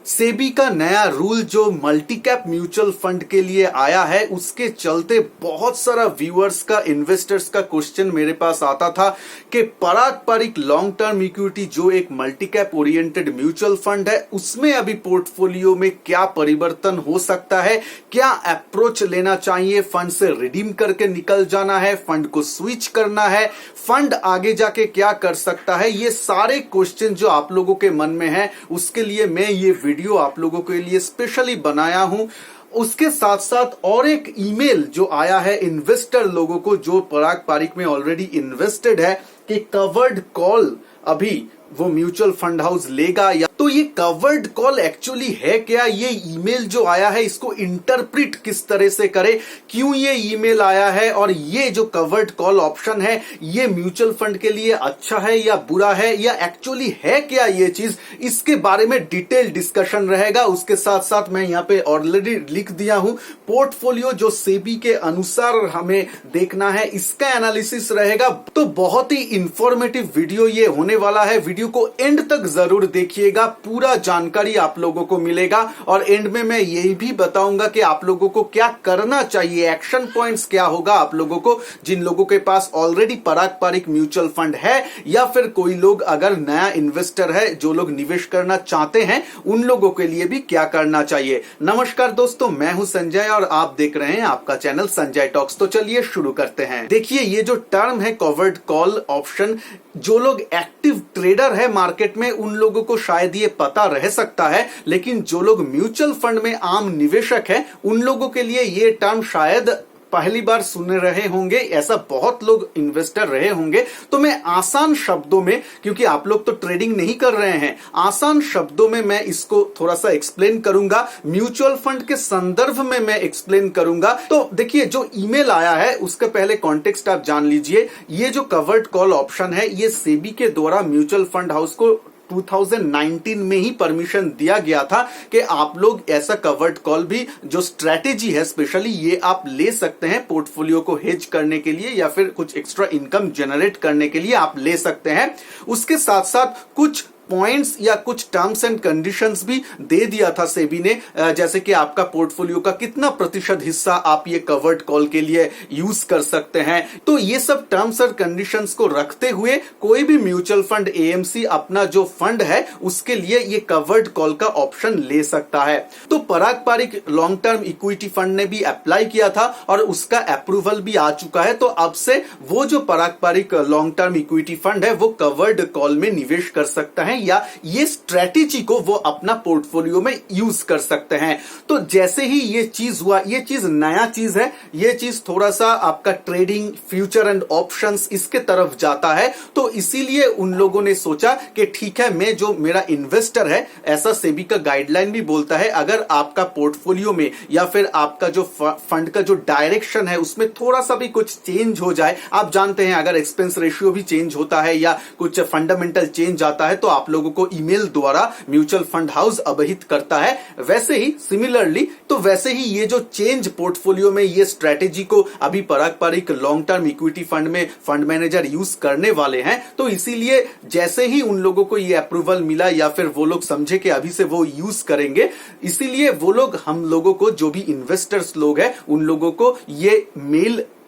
सेबी का नया रूल जो मल्टी कैप म्यूचुअल फंड के लिए आया है, उसके चलते बहुत सारा व्यूअर्स का, इन्वेस्टर्स का क्वेश्चन मेरे पास आता था कि पारंपरिक लॉन्ग टर्म इक्विटी जो एक multi cap oriented mutual fund है, उसमें अभी पोर्टफोलियो में क्या परिवर्तन हो सकता है, क्या अप्रोच लेना चाहिए, फंड से रिडीम करके निकल जाना है, फंड को स्विच करना है, फंड आगे जाके क्या कर सकता है। ये सारे क्वेश्चन जो आप लोगों के मन में है, उसके लिए मैं ये वीडियो आप लोगों के लिए स्पेशली बनाया हूं। उसके साथ साथ और एक ईमेल जो आया है इन्वेस्टर लोगों को जो पराग पारिक में ऑलरेडी इन्वेस्टेड है कि कवर्ड कॉल अभी वो म्यूचुअल फंड हाउस लेगा, या तो ये कवर्ड कॉल एक्चुअली है क्या, ये ईमेल जो आया है इसको इंटरप्रिट किस तरह से करे, क्यों ये ईमेल आया है, और ये जो कवर्ड कॉल ऑप्शन है ये म्यूचुअल फंड के लिए अच्छा है या बुरा है, या एक्चुअली है क्या ये चीज, इसके बारे में डिटेल डिस्कशन रहेगा। उसके साथ साथ मैं यहाँ पे ऑलरेडी लिख दिया हूं पोर्टफोलियो जो सेबी के अनुसार हमें देखना है, इसका एनालिसिस रहेगा। तो बहुत ही इंफॉर्मेटिव वीडियो ये होने वाला है, वीडियो को एंड तक जरूर देखिएगा, पूरा जानकारी आप लोगों को मिलेगा। और एंड में मैं यही भी बताऊंगा कि आप लोगों को क्या करना चाहिए, एक्शन पॉइंट्स क्या होगा आप लोगों को, जिन लोगों के पास ऑलरेडी पारंपरिक म्यूचुअल फंड है, या फिर कोई लोग अगर नया इन्वेस्टर है, जो लोग निवेश करना चाहते हैं, उन लोगों के लिए भी क्या करना चाहिए। नमस्कार दोस्तों, मैं हूं संजय और आप देख रहे हैं आपका चैनल संजय टॉक्स। तो चलिए शुरू करते हैं। देखिए, ये जो टर्म है कवर्ड कॉल ऑप्शन, जो लोग एक्टिव ट्रेडर है मार्केट में उन लोगों को शायद ये पता रह सकता है, लेकिन जो लोग म्यूचुअल फंड में आम निवेशक हैं उन लोगों के लिए ये टर्म शायद पहली बार सुन रहे होंगे, ऐसा बहुत लोग इन्वेस्टर रहे होंगे। तो मैं आसान शब्दों में, क्योंकि आप लोग तो ट्रेडिंग नहीं कर रहे हैं, आसान शब्दों में मैं इसको थोड़ा सा एक्सप्लेन करूंगा, म्यूचुअल फंड के संदर्भ में मैं एक्सप्लेन करूंगा। तो देखिए, जो ईमेल आया है उसका पहले कॉन्टेक्स्ट आप जान लीजिए। ये जो कवर्ड कॉल ऑप्शन है, ये सेबी के द्वारा म्यूचुअल फंड हाउस को 2019 में ही परमिशन दिया गया था कि आप लोग ऐसा कवर्ड कॉल भी जो स्ट्रेटेजी है स्पेशली, ये आप ले सकते हैं पोर्टफोलियो को हेज करने के लिए या फिर कुछ एक्स्ट्रा इनकम जनरेट करने के लिए आप ले सकते हैं। उसके साथ साथ कुछ पॉइंट्स या कुछ टर्म्स एंड कंडीशंस भी दे दिया था सेबी ने, जैसे कि आपका पोर्टफोलियो का कितना प्रतिशत हिस्सा आप ये कवर्ड कॉल के लिए यूज कर सकते हैं। तो ये सब टर्म्स और कंडीशंस को रखते हुए कोई भी म्यूचुअल फंड एएमसी अपना जो फंड है उसके लिए ये कवर्ड कॉल का ऑप्शन ले सकता है। तो Parag Parikh long term equity fund ने भी अप्लाई किया था और उसका अप्रूवल भी आ चुका है। तो अब से वो जो Parag Parikh long term equity fund है वो कवर्ड कॉल में निवेश कर सकता है, या ये स्ट्रेटेजी को वो अपना पोर्टफोलियो में यूज कर सकते हैं। तो जैसे ही ये चीज हुआ, ये चीज नया चीज है, ये चीज थोड़ा सा आपका ट्रेडिंग, फ्यूचर एंड ऑप्शंस इसके तरफ जाता है। तो इसीलिए उन लोगों ने सोचा कि ठीक है, मैं जो मेरा इन्वेस्टर है, ऐसा सेबी का गाइडलाइन भी बोलता है, अगर आपका पोर्टफोलियो में या फिर आपका जो फंड का जो डायरेक्शन है उसमें थोड़ा सा भी कुछ चेंज हो जाए, आप जानते हैं अगर एक्सपेंस रेशियो भी चेंज होता है या कुछ फंडामेंटल चेंज आता है तो आप लोगों को ईमेल द्वारा म्यूचुअल फंड हाउस अवहित करता है। वैसे ही सिमिलरली, तो वैसे ही ये जो चेंज पोर्टफोलियो में ये स्ट्रेटेजी को अभी Parag Parikh long term equity fund में फंड मैनेजर यूज करने वाले हैं। तो इसीलिए जैसे ही उन लोगों को ये अप्रूवल मिला या फिर वो लोग समझे कि अभी से वो यूज करेंगे, इसीलिए वो लोग हम लोगों को, जो भी इन्वेस्टर्स लोग हैं, उन लोगों को ये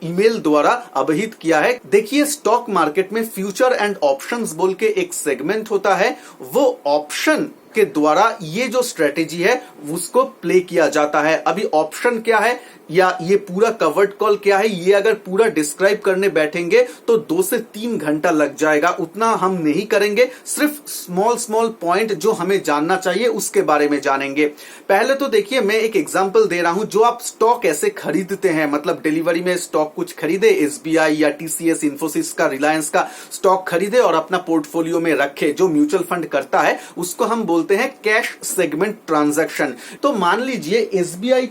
ईमेल द्वारा अवहित किया है। देखिए, स्टॉक मार्केट में फ्यूचर एंड ऑप्शंस बोल के एक सेगमेंट होता है, वो ऑप्शन के द्वारा ये जो स्ट्रेटेजी है उसको प्ले किया जाता है। अभी ऑप्शन क्या है या ये पूरा कवर्ड कॉल क्या है, ये अगर पूरा डिस्क्राइब करने बैठेंगे तो 2 से 3 घंटा लग जाएगा, उतना हम नहीं करेंगे। सिर्फ स्मॉल पॉइंट जो हमें जानना चाहिए उसके बारे में जानेंगे। पहले तो देखिए, मैं एक एग्जांपल दे रहा हूं, जो आप स्टॉक ऐसे खरीदते हैं, मतलब डिलीवरी में स्टॉक कुछ खरीदे, एसबीआई या टीसीएस, इन्फोसिस का, रिलायंस का स्टॉक खरीदे और अपना पोर्टफोलियो में रखे, जो म्यूचुअल फंड करता है उसको हम बोलते हैं कैश सेगमेंट ट्रांजैक्शन। तो मान लीजिए एसबीआई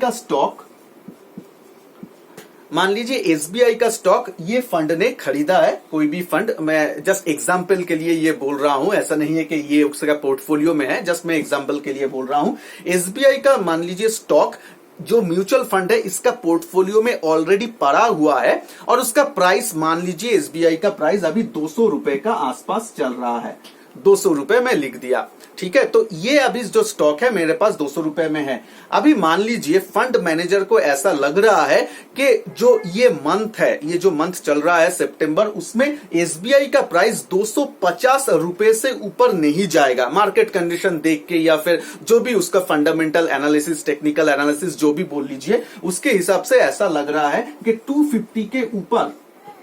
का स्टॉक ये फंड ने खरीदा है, कोई भी फंड, मैं जस्ट एग्जांपल के लिए ये बोल रहा हूं, ऐसा नहीं है कि ये उसका पोर्टफोलियो में है, जस्ट मैं एग्जांपल के लिए बोल रहा हूं। एसबीआई का मान लीजिए स्टॉक जो म्यूचुअल फंड है इसका पोर्टफोलियो में ऑलरेडी पड़ा हुआ है और उसका प्राइस, मान लीजिए एसबीआई का प्राइस अभी 200 रुपए का आसपास चल रहा है। ₹200 में लिख दिया। ठीक है, तो ये अभी जो स्टॉक है मेरे पास ₹200 में है। अभी मान लीजिए फंड मैनेजर को ऐसा लग रहा है कि जो ये मंथ है, ये जो मंथ चल रहा है सितंबर, उसमें एसबीआई का प्राइस ₹250 से ऊपर नहीं जाएगा, मार्केट कंडीशन देख के या फिर जो भी उसका फंडामेंटल एनालिसिस, टेक्निकल एनालिसिस जो भी बोल लीजिए, उसके हिसाब से ऐसा लग रहा है कि 250 के ऊपर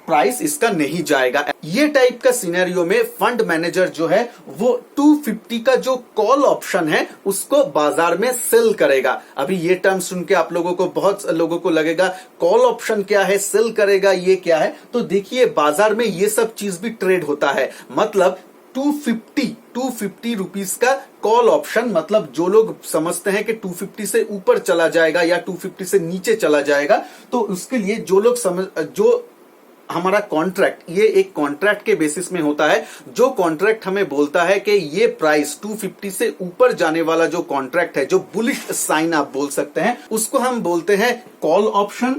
प्राइस इसका नहीं जाएगा। ये टाइप का सिनेरियो में फंड मैनेजर जो है वो 250 का जो कॉल ऑप्शन है उसको बाजार में सेल करेगा। अभी ये टर्म सुन के आप लोगों को, बहुत लोगों को लगेगा कॉल ऑप्शन क्या है, सेल करेगा ये क्या है। तो देखिए बाजार में ये सब चीज भी ट्रेड होता है। मतलब 250 रुपीस का कॉल ऑप्शन, मतलब जो लोग समझते हैं कि 250 से ऊपर चला जाएगा या 250 से नीचे चला जाएगा, तो उसके लिए जो लोग जो हमारा कॉन्ट्रैक्ट, ये एक कॉन्ट्रैक्ट के बेसिस में होता है। जो कॉन्ट्रैक्ट हमें बोलता है कि ये प्राइस 250 से ऊपर जाने वाला जो कॉन्ट्रैक्ट है, जो बुलिश साइन आप बोल सकते हैं, उसको हम बोलते हैं कॉल ऑप्शन।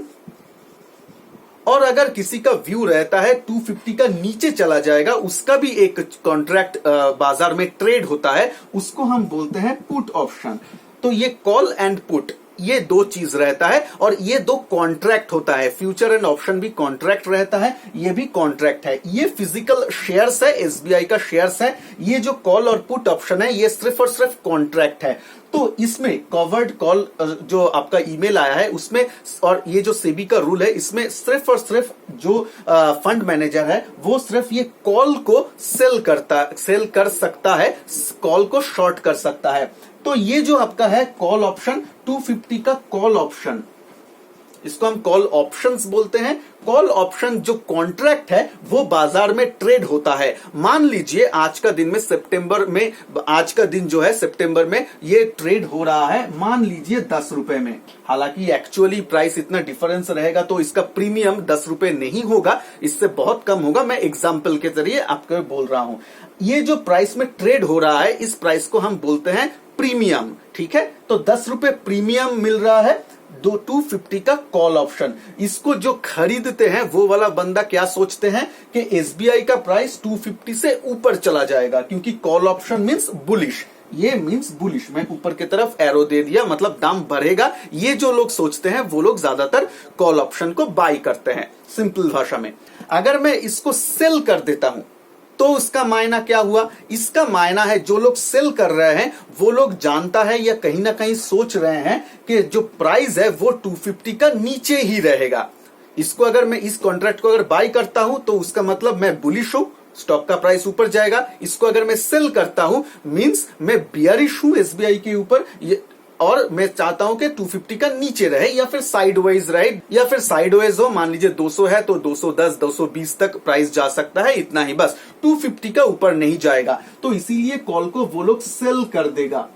और अगर किसी का व्यू रहता है 250 का नीचे चला जाएगा, उसका भी एक कॉन्ट्रैक्ट बाजार में ट्रेड होता है, उसको हम बोलते हैं पुट ऑप्शन। तो ये कॉल एंड पुट, ये दो चीज रहता है और ये दो कॉन्ट्रैक्ट होता है। फ्यूचर एंड ऑप्शन भी कॉन्ट्रैक्ट रहता है, ये भी कॉन्ट्रैक्ट है। ये फिजिकल शेयर्स है, एसबीआई का शेयर्स है। ये जो कॉल और पुट ऑप्शन है ये सिर्फ और सिर्फ कॉन्ट्रैक्ट है। तो इसमें कवर्ड कॉल जो आपका ईमेल आया है उसमें, और ये जो सेबी का रूल है, इसमें सिर्फ और सिर्फ जो फंड मैनेजर है वो सिर्फ ये कॉल को सेल कर सकता है, कॉल को शॉर्ट कर सकता है। तो ये जो आपका है कॉल ऑप्शन, 250 का कॉल ऑप्शन, इसको हम कॉल ऑप्शंस बोलते हैं। कॉल ऑप्शन जो कॉन्ट्रैक्ट है वो बाजार में ट्रेड होता है। मान लीजिए आज का दिन में सितंबर में, आज का दिन जो है सितंबर में ये ट्रेड हो रहा है, मान लीजिए ₹10 में। हालांकि एक्चुअली प्राइस इतना डिफरेंस रहेगा तो इसका प्रीमियम ₹10 नहीं होगा, इससे बहुत कम होगा। मैं एग्जाम्पल के जरिए आपको बोल रहा हूं। ये जो प्राइस में ट्रेड हो रहा है इस प्राइस को हम बोलते हैं प्रीमियम। ठीक है, तो ₹10 प्रीमियम मिल रहा है 250 का कॉल ऑप्शन। इसको जो खरीदते हैं वो वाला बंदा क्या सोचते हैं कि एसबीआई का प्राइस 250 से ऊपर चला जाएगा, क्योंकि कॉल ऑप्शन मींस बुलिश, ये मींस बुलिश। मैं ऊपर की तरफ एरो दे दिया, मतलब दाम बढ़ेगा। ये जो लोग सोचते हैं वो लोग ज्यादातर कॉल ऑप्शन को बाय करते हैं, सिंपल भाषा में। अगर मैं इसको सेल कर देता हूं तो उसका मायना क्या हुआ? इसका मायना है जो लोग सेल कर रहे हैं वो लोग जानता है या कहीं ना कहीं सोच रहे हैं कि जो प्राइस है वो 250 का नीचे ही रहेगा। इसको अगर मैं, इस कॉन्ट्रैक्ट को अगर बाय करता हूं तो उसका मतलब मैं बुलिश हूं, स्टॉक का प्राइस ऊपर जाएगा। इसको अगर मैं सेल करता हूं मींस मैं बियरिश हूं एसबीआई के ऊपर, और मैं चाहता हूं कि 250 का नीचे रहे या फिर साइडवाइज रहे, या फिर साइडवाइज हो। मान लीजिए 200 है तो 210, 220 तक प्राइस जा सकता है, इतना ही बस, 250 का ऊपर नहीं जाएगा। तो इसीलिए कॉल को वो लोग सेल कर देगा।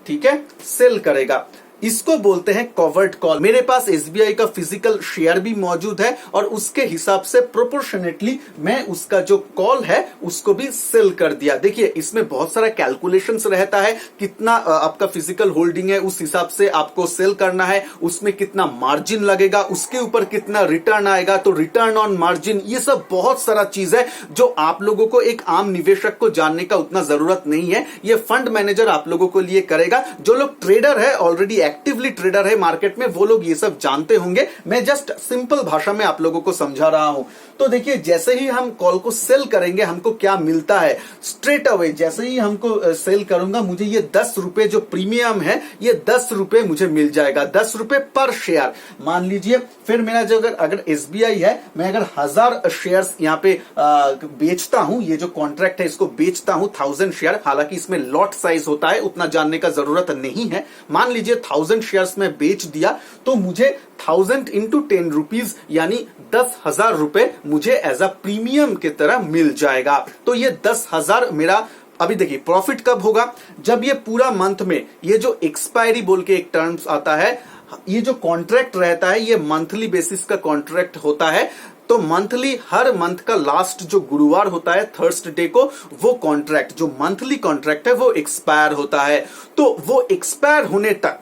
ठीक है, सेल करेगा। इसको बोलते हैं कवर्ड कॉल। मेरे पास एसबीआई का फिजिकल शेयर भी मौजूद है और उसके हिसाब से प्रोपोर्शनेटली मैं उसका जो कॉल है उसको भी सेल कर दिया। देखिए इसमें बहुत सारा कैलकुलेशंस रहता है, कितना आपका फिजिकल होल्डिंग है उस हिसाब से आपको सेल करना है, उसमें कितना मार्जिन लगेगा, उसके ऊपर कितना रिटर्न आएगा, तो रिटर्न ऑन मार्जिन, ये सब बहुत सारा चीज है जो आप लोगों को, एक आम निवेशक को जानने का उतना जरूरत नहीं है। ये फंड मैनेजर आप लोगों को लिए करेगा। जो लोग ट्रेडर है, ऑलरेडी एक्टिवली ट्रेडर है मार्केट में, वो लोग ये सब जानते होंगे। मैं जस्ट सिंपल भाषा में आप लोगों को समझा रहा हूं। तो देखिए जैसे ही हम कॉल को सेल करेंगे हमको क्या मिलता है, स्ट्रेट अवे जैसे ही हमको सेल करूंगा मुझे ये ₹10 जो प्रीमियम है ये ₹10 मुझे मिल जाएगा, ₹10 पर शेयर मान लीजिए। फिर मेरा जो अगर एसबीआई है, मैं अगर 1000 शेयर्स यहाँ पे बेचता हूं, ये जो कॉन्ट्रैक्ट है इसको बेचता हूं 1000 शेयर, हालांकि इसमें लॉट साइज होता है, उतना जानने का जरूरत नहीं है। मान लीजिए 1000 शेयर्स में बेच दिया तो मुझे 1000 इंटू 10 रुपीज यानी 10,000 रुपए मुझे एज अ प्रीमियम की तरह मिल जाएगा। तो ये 10,000 मेरा, अभी देखिए प्रॉफिट कब होगा, जब ये पूरा मंथ में, ये जो एक्सपायरी बोल के एक टर्म्स आता है, ये जो कॉन्ट्रैक्ट रहता है ये मंथली बेसिस का कॉन्ट्रैक्ट होता है। तो मंथली, हर मंथ का लास्ट जो गुरुवार होता है, थर्सडे को, वो कॉन्ट्रैक्ट, जो मंथली कॉन्ट्रैक्ट है वो एक्सपायर होता है। तो वो एक्सपायर होने तक,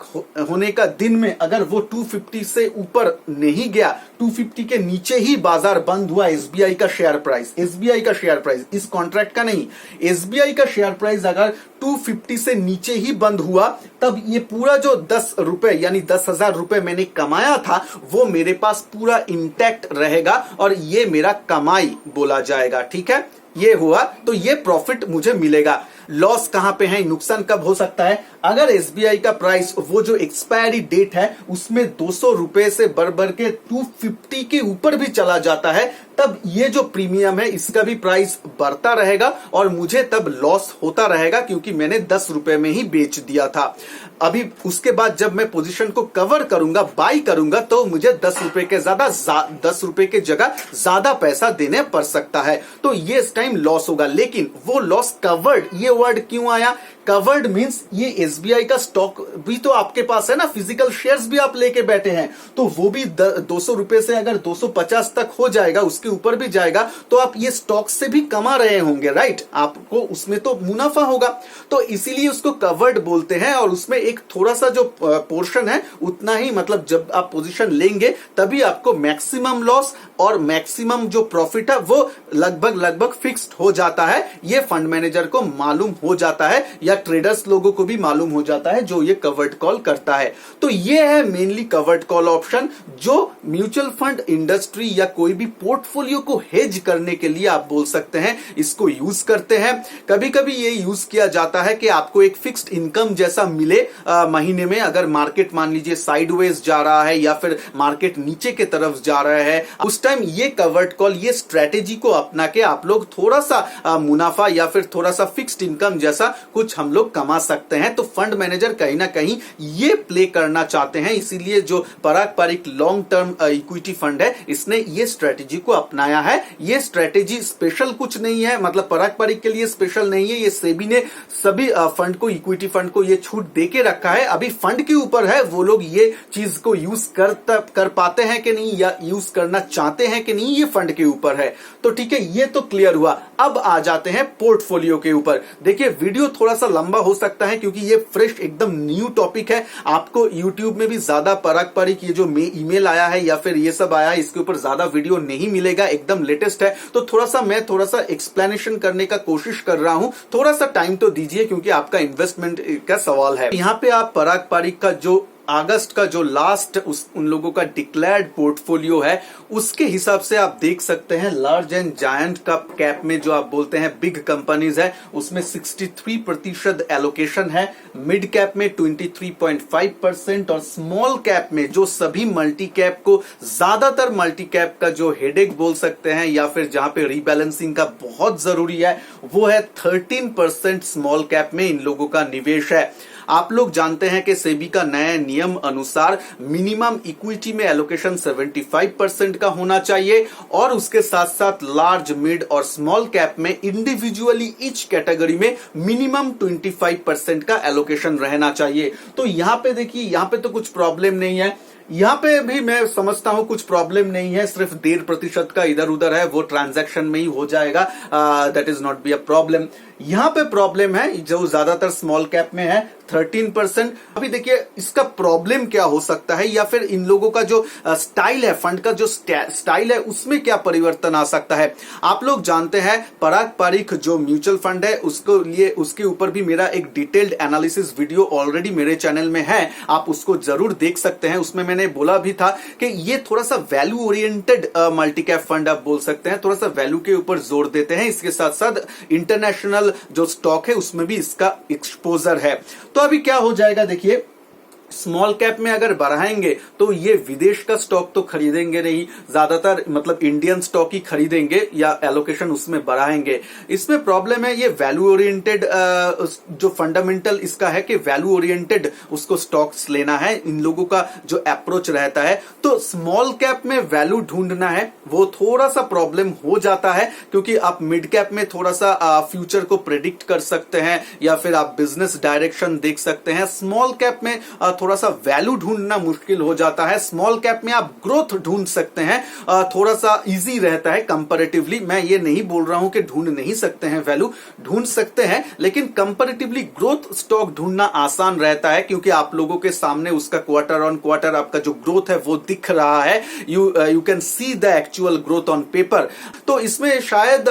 होने का दिन में अगर वो 250 से ऊपर नहीं गया, 250 के नीचे ही बाजार बंद हुआ एसबीआई का शेयर प्राइस, एसबीआई का शेयर प्राइस, इस कॉन्ट्रैक्ट का नहीं, एसबीआई का शेयर प्राइस अगर 250 से नीचे ही बंद हुआ, तब ये पूरा जो 10 रुपए यानी 10,000 रुपए मैंने कमाया था वो मेरे पास पूरा इंटैक्ट रहेगा और ये मेरा कमाई बोला जाएगा। ठीक है, ये हुआ तो ये प्रॉफिट मुझे मिलेगा। लॉस कहां पे है, नुकसान कब हो सकता है, अगर एसबीआई का प्राइस वो जो एक्सपायरी डेट है उसमें 200 रुपए से बढ़ के 250 के ऊपर भी चला जाता है, तब ये जो प्रीमियम है इसका भी प्राइस बढ़ता रहेगा और मुझे तब लॉस होता रहेगा क्योंकि मैंने 10 रुपए में ही बेच दिया था। अभी उसके बाद जब मैं पोजीशन को कवर करूंगा, बाई करूंगा, तो मुझे 10 रुपए के 10 रुपए के जगह ज्यादा पैसा देने पड़ सकता है, तो ये इस टाइम लॉस होगा। लेकिन वो लॉस कवर्ड, ये वर्ड क्यों आया, कवर्ड मींस ये एसबीआई का स्टॉक भी तो आपके पास है ना, फिजिकल शेयर्स भी आप लेके बैठे हैं, तो वो भी 200 रुपए से अगर 250 तक हो जाएगा, उसके ऊपर भी जाएगा, तो आप ये स्टॉक से भी कमा रहे होंगे, राइट, आपको उसमें तो मुनाफा होगा, तो इसीलिए उसको कवर्ड बोलते हैं। और उसमें एक थोड़ा सा जो पोर्शन है उतना ही, मतलब जब आप पोजीशन लेंगे तभी आपको मैक्सिमम लॉस और मैक्सिमम जो प्रॉफिट है वो लगभग फिक्स्ड हो जाता है। ये फंड मैनेजर को मालूम हो जाता है या ट्रेडर्स लोगों को भी मालूम हो जाता है जो ये कवर्ड कॉल करता है। तो ये है मेनली कवर्ड कॉल ऑप्शन जो म्यूचुअल फंड इंडस्ट्री या कोई भी पोर्टफोलियो को हेज करने के लिए आप बोल सकते हैं इसको यूज करते हैं। कभी कभी ये यूज किया जाता है कि आपको एक फिक्स्ड इनकम जैसा मिले महीने में, अगर मार्केट मान लीजिए साइडवेज जा रहा है या फिर मार्केट नीचे के तरफ जा रहा है, उस टाइम ये कवर्ड कॉल, ये स्ट्रेटेजी को अपना के आप लोग थोड़ा सा मुनाफा या फिर थोड़ा सा फिक्स्ड इनकम जैसा कुछ हम लोग कमा सकते हैं। तो फंड मैनेजर कहीं ना कहीं ये प्ले करना चाहते हैं, इसीलिए जो Parag Parikh long term equity fund है इसने ये स्ट्रेटेजी को अपनाया है। ये स्ट्रेटेजी स्पेशल कुछ नहीं है, मतलब पराग पारिक के लिए स्पेशल नहीं है, ये सेबी ने सभी फंड को, इक्विटी फंड को ये छूट देके रखा है। अभी फंड के ऊपर है वो लोग ये चीज को यूज कर पाते हैं कि नहीं या यूज करना चाहते हैं कि नहीं, ये फंड के ऊपर है। तो ठीक है, ये तो क्लियर हुआ। अब आ जाते हैं पोर्टफोलियो के ऊपर। देखिए वीडियो थोड़ा सा लंबा हो सकता है क्योंकि ये फ्रेश एकदम न्यू टॉपिक है, आपको यूट्यूब में भी ज्यादा पराग पारिक ये जो ईमेल आया है या फिर ये सब आया है इसके ऊपर ज्यादा वीडियो नहीं मिलेगा, एकदम लेटेस्ट है। तो मैं थोड़ा सा एक्सप्लेनेशन करने का कोशिश कर रहा हूं, थोड़ा सा टाइम तो दीजिए क्योंकि आपका इन्वेस्टमेंट का सवाल है। यहाँ पे आप पराग पारिक का जो अगस्त का जो लास्ट उन लोगों का डिक्लेयर्ड पोर्टफोलियो है उसके हिसाब से आप देख सकते हैं लार्ज एंड जायंट का कैप में जो आप बोलते हैं बिग कंपनीज है उसमें 63% एलोकेशन है, मिड कैप में 23.5% और स्मॉल कैप में जो सभी मल्टी कैप को, ज्यादातर मल्टी कैप का जो हेडेक बोल सकते हैं या फिर जहां पे रीबैलेंसिंग का बहुत जरूरी है वो है 13% स्मॉल कैप में इन लोगों का निवेश है। आप लोग जानते हैं कि सेबी का नया नियम अनुसार मिनिमम इक्विटी में एलोकेशन 75% का होना चाहिए और उसके साथ साथ लार्ज, मिड और स्मॉल कैप में इंडिविजुअली ईच कैटेगरी में मिनिमम 25% का एलोकेशन रहना चाहिए। तो यहां पे देखिए, यहां पे तो कुछ प्रॉब्लम नहीं है, यहां पे भी मैं समझता हूं कुछ प्रॉब्लम नहीं है, सिर्फ 1.5% का इधर उधर है, वो ट्रांजैक्शन में ही हो जाएगा, that is not be a problem. यहां पे प्रॉब्लम है जो ज्यादातर स्मॉल कैप में है 13%। अभी देखिए इसका प्रॉब्लम क्या हो सकता है या फिर इन लोगों का जो स्टाइल है, फंड का जो स्टाइल है उसमें क्या परिवर्तन आ सकता है। आप लोग जानते हैं पराग पारिक जो म्यूचुअल फंड है उसको लिए, उसके ऊपर भी मेरा एक डिटेल्ड एनालिसिस वीडियो ऑलरेडी मेरे चैनल में है, आप उसको जरूर देख सकते हैं। उसमें मैंने बोला भी था कि ये थोड़ा सा value oriented multi cap fund आप बोल सकते हैं, थोड़ा सा वैल्यू के ऊपर जोर देते हैं, इसके साथ साथ इंटरनेशनल जो स्टॉक है उसमें भी इसका एक्सपोजर है। तो अभी क्या हो जाएगा देखिए, स्मॉल कैप में अगर बढ़ाएंगे तो ये विदेश का स्टॉक तो खरीदेंगे नहीं, ज्यादातर मतलब इंडियन स्टॉक ही खरीदेंगे या एलोकेशन उसमें बढ़ाएंगे। इसमें प्रॉब्लम है ये वैल्यू ओरिएंटेड जो फंडामेंटल इसका है कि वैल्यू ओरिएंटेड उसको स्टॉक्स लेना है, इन लोगों का जो अप्रोच रहता है। तो स्मॉल कैप में वैल्यू ढूंढना है वो थोड़ा सा प्रॉब्लम हो जाता है क्योंकि आप मिड कैप में थोड़ा सा फ्यूचर को प्रेडिक्ट कर सकते हैं या फिर आप बिजनेस डायरेक्शन देख सकते हैं। स्मॉल कैप में थोड़ा सा वैल्यू ढूंढना मुश्किल हो जाता है। स्मॉल कैप में आप ग्रोथ ढूंढ सकते हैं, थोड़ा सा इजी रहता है कंपैरेटिवली। मैं ये नहीं बोल रहा हूं कि ढूंढ नहीं सकते हैं, वैल्यू ढूंढ सकते हैं, लेकिन कंपैरेटिवली ग्रोथ स्टॉक ढूंढना आसान रहता है, क्योंकि आप लोगों के सामने उसका क्वार्टर ऑन क्वार्टर आपका जो ग्रोथ है वो दिख रहा है। You can see the actual growth on paper. तो इसमें शायद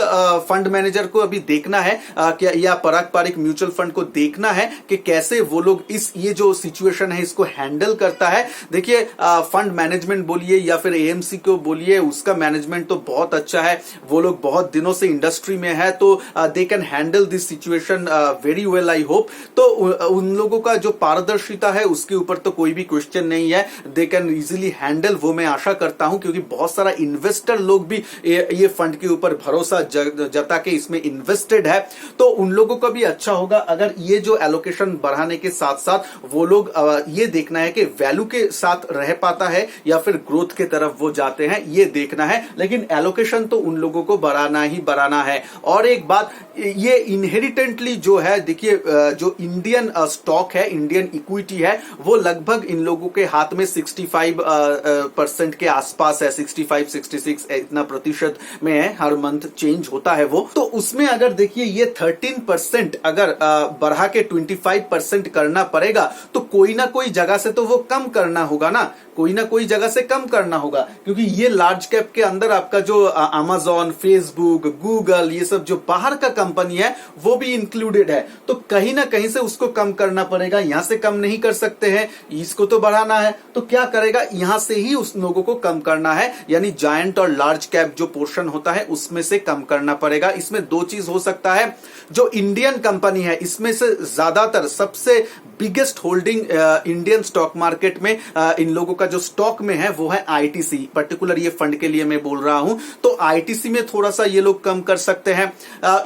फंड मैनेजर को अभी देखना है क्या, या पारंपरिक म्यूचुअल फंड को देखना है कि कैसे वो लोग ये जो सिचुएशन है इसको हैंडल करता है। देखिए, फंड मैनेजमेंट बोलिए या फिर एएमसी को बोलिए, उसका मैनेजमेंट तो बहुत अच्छा है। वो लोग बहुत दिनों से इंडस्ट्री में है, तो they can handle this situation very well, I hope. तो उन लोगों का जो पारदर्शिता है उसके ऊपर तो कोई भी क्वेश्चन नहीं है, दे कैन इजीली हैंडल, वो मैं आशा करता हूं, क्योंकि बहुत सारा इन्वेस्टर लोग भी ये फंड के ऊपर भरोसा जता के इसमें इन्वेस्टेड है। तो उन लोगों का भी अच्छा होगा अगर ये जो एलोकेशन बढ़ाने के साथ साथ वो लोग ये देखना है कि वैल्यू के साथ रह पाता है या फिर ग्रोथ के तरफ वो जाते हैं, ये देखना है। लेकिन एलोकेशन तो उन लोगों को बढ़ाना ही बढ़ाना है। और एक बात, ये इनहेरिटेंटली जो है, देखिए जो इंडियन स्टॉक है, इंडियन इक्विटी है, वो लगभग इन लोगों के हाथ में 65% के आसपास है, 65-66 इतना प्रतिशत में है, हर मंथ चेंज होता है वो। तो उसमें अगर देखिए ये 13% अगर बढ़ा के 25% करना पड़ेगा, तो कोई ना कोई जगह से तो वो कम करना होगा ना, कोई ना कोई जगह से कम करना होगा, क्योंकि ये लार्ज कैप के अंदर आपका जो अमेज़न, फेसबुक, गूगल, ये सब जो बाहर का कंपनी है वो भी इंक्लूडेड है। तो कहीं ना कहीं से उसको कम करना पड़ेगा, यहां से कम नहीं कर सकते हैं, इसको तो बढ़ाना है, तो क्या करेगा, यहां से ही उस लोगों को कम करना है, यानी जायंट और लार्ज कैप जो पोर्शन होता है उसमें से कम करना पड़ेगा। इसमें दो चीज हो सकता है, जो इंडियन कंपनी है इसमें से ज्यादातर सबसे biggest holding Indian stock market में इन लोगों का जो स्टॉक में है वो है आईटीसी, पर्टिकुलर ये फंड के लिए मैं बोल रहा हूं। तो आईटीसी में थोड़ा सा ये लोग कम कर सकते हैं,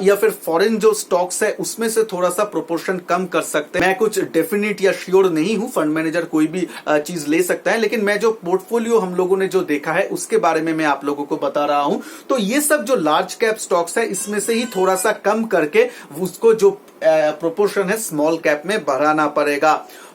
या फिर फॉरेन जो स्टॉक्स है उसमें से थोड़ा सा प्रोपोर्शन कम कर सकते हैं। मैं कुछ डेफिनेट या श्योर नहीं हूं, फंड मैनेजर कोई भी चीज ले सकता है, लेकिन मैं जो पोर्टफोलियो हम लोगों ने जो देखा है उसके बारे में मैं आप लोगों को बता रहा हूं। तो ये सब जो लार्ज कैप स्टॉक्स है इसमें से ही थोड़ा सा कम करके उसको जो प्रोपोर्शन है स्मॉल कैप में बढ़ाना पड़ेगा।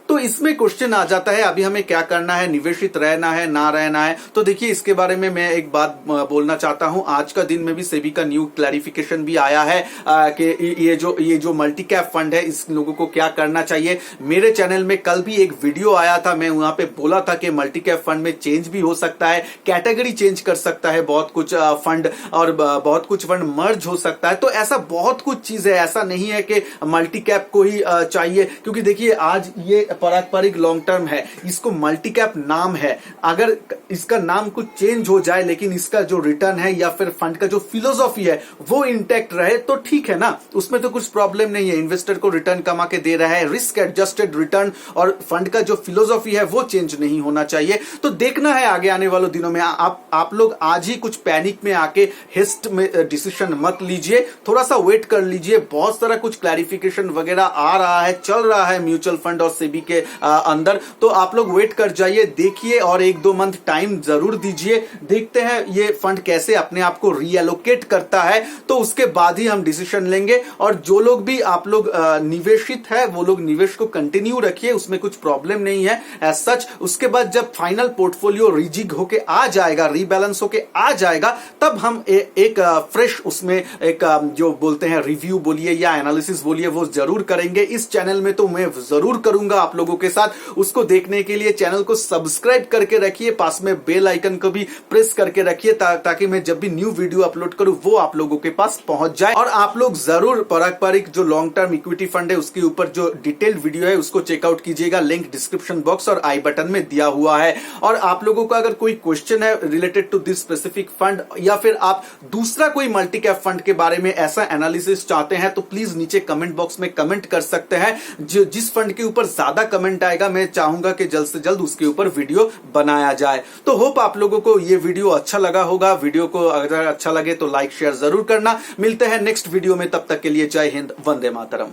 तो इसमें क्वेश्चन आ जाता है, अभी हमें क्या करना है, निवेशित रहना है ना रहना है। तो देखिए, इसके बारे में मैं एक बात बोलना चाहता हूं। आज का दिन में भी सेबी का न्यू क्लैरिफिकेशन भी आया है कि ये जो मल्टी कैप फंड है इस लोगों को क्या करना चाहिए। मेरे चैनल में कल भी एक वीडियो आया था, मैं वहां पे बोला था कि मल्टी कैप फंड में चेंज भी हो सकता है, कैटेगरी चेंज कर सकता है बहुत कुछ फंड, और बहुत कुछ फंड मर्ज हो सकता है। तो ऐसा बहुत कुछ चीज है, ऐसा नहीं है कि मल्टी कैप को ही चाहिए, क्योंकि देखिए आज ये पारंपरिक लॉन्ग टर्म है, इसको मल्टी कैप नाम है। अगर इसका नाम कुछ चेंज हो जाए लेकिन इसका जो रिटर्न है या फिर फंड का जो फिलोसॉफी है वो इंटैक्ट रहे तो ठीक है ना, उसमें तो कुछ प्रॉब्लम नहीं है। इन्वेस्टर को रिटर्न कमा के दे रहा है, रिस्क एडजस्टेड रिटर्न, और फंड का जो फिलोसॉफी है वो चेंज नहीं होना चाहिए। तो देखना है आगे आने वाले दिनों में। आप लोग आज ही कुछ पैनिक में आके हेस्ट में डिसीजन मत लीजिए, थोड़ा सा वेट कर लीजिए। बहुत सारा कुछ क्लैरिफिकेशन वगैरह आ रहा है, चल रहा है म्यूचुअल फंड और सेबी के अंदर, तो आप लोग वेट कर जाइए, देखिए, और 1-2 मंथ टाइम जरूर दीजिए। देखते हैं ये फंड कैसे अपने आप को रीएलोकेट करता है, तो उसके बाद ही हम डिसीजन लेंगे। और जो लोग भी आप लोग निवेशित है वो लोग निवेश को कंटिन्यू रखिए, उसमें कुछ प्रॉब्लम नहीं है एज सच। उसके बाद जब फाइनल पोर्टफोलियो रिजिग होके आ जाएगा, रीबैलेंस होके आ जाएगा, तब हम एक फ्रेश उसमें एक जो बोलते हैं रिव्यू बोलिए या एनालिसिस बोलिए वो जरूर करेंगे। इस चैनल में तो मैं जरूर करूंगा आप लोगों के साथ। उसको देखने के लिए चैनल को सब्सक्राइब करके रखिए, पास में बेल आइकन को भी प्रेस करके रखिए, ताकि मैं जब भी न्यू वीडियो अपलोड करूं वो आप लोगों के पास पहुंच जाए। और आप लोग जरूर पारंपरिक जो लॉन्ग टर्म इक्विटी फंड है उसके ऊपर जो डिटेल्ड वीडियो है उसको चेकआउट कीजिएगा, लिंक डिस्क्रिप्शन बॉक्स और आई बटन में दिया हुआ है। और आप लोगों का अगर कोई क्वेश्चन है related to this specific fund, या फिर आप दूसरा कोई मल्टी कैप फंड के बारे में ऐसा एनालिसिस चाहते हैं, तो प्लीज नीचे कमेंट बॉक्स में कमेंट कर सकते हैं। जिस फंड के ऊपर ज्यादा कमेंट आएगा मैं चाहूंगा कि जल्द से जल्द उसके ऊपर वीडियो बनाया जाए। तो होप आप लोगों को ये वीडियो अच्छा लगा होगा। वीडियो को अगर अच्छा लगे तो लाइक शेयर जरूर करना। मिलते हैं नेक्स्ट वीडियो में, तब तक के लिए जय हिंद, वंदे मातरम।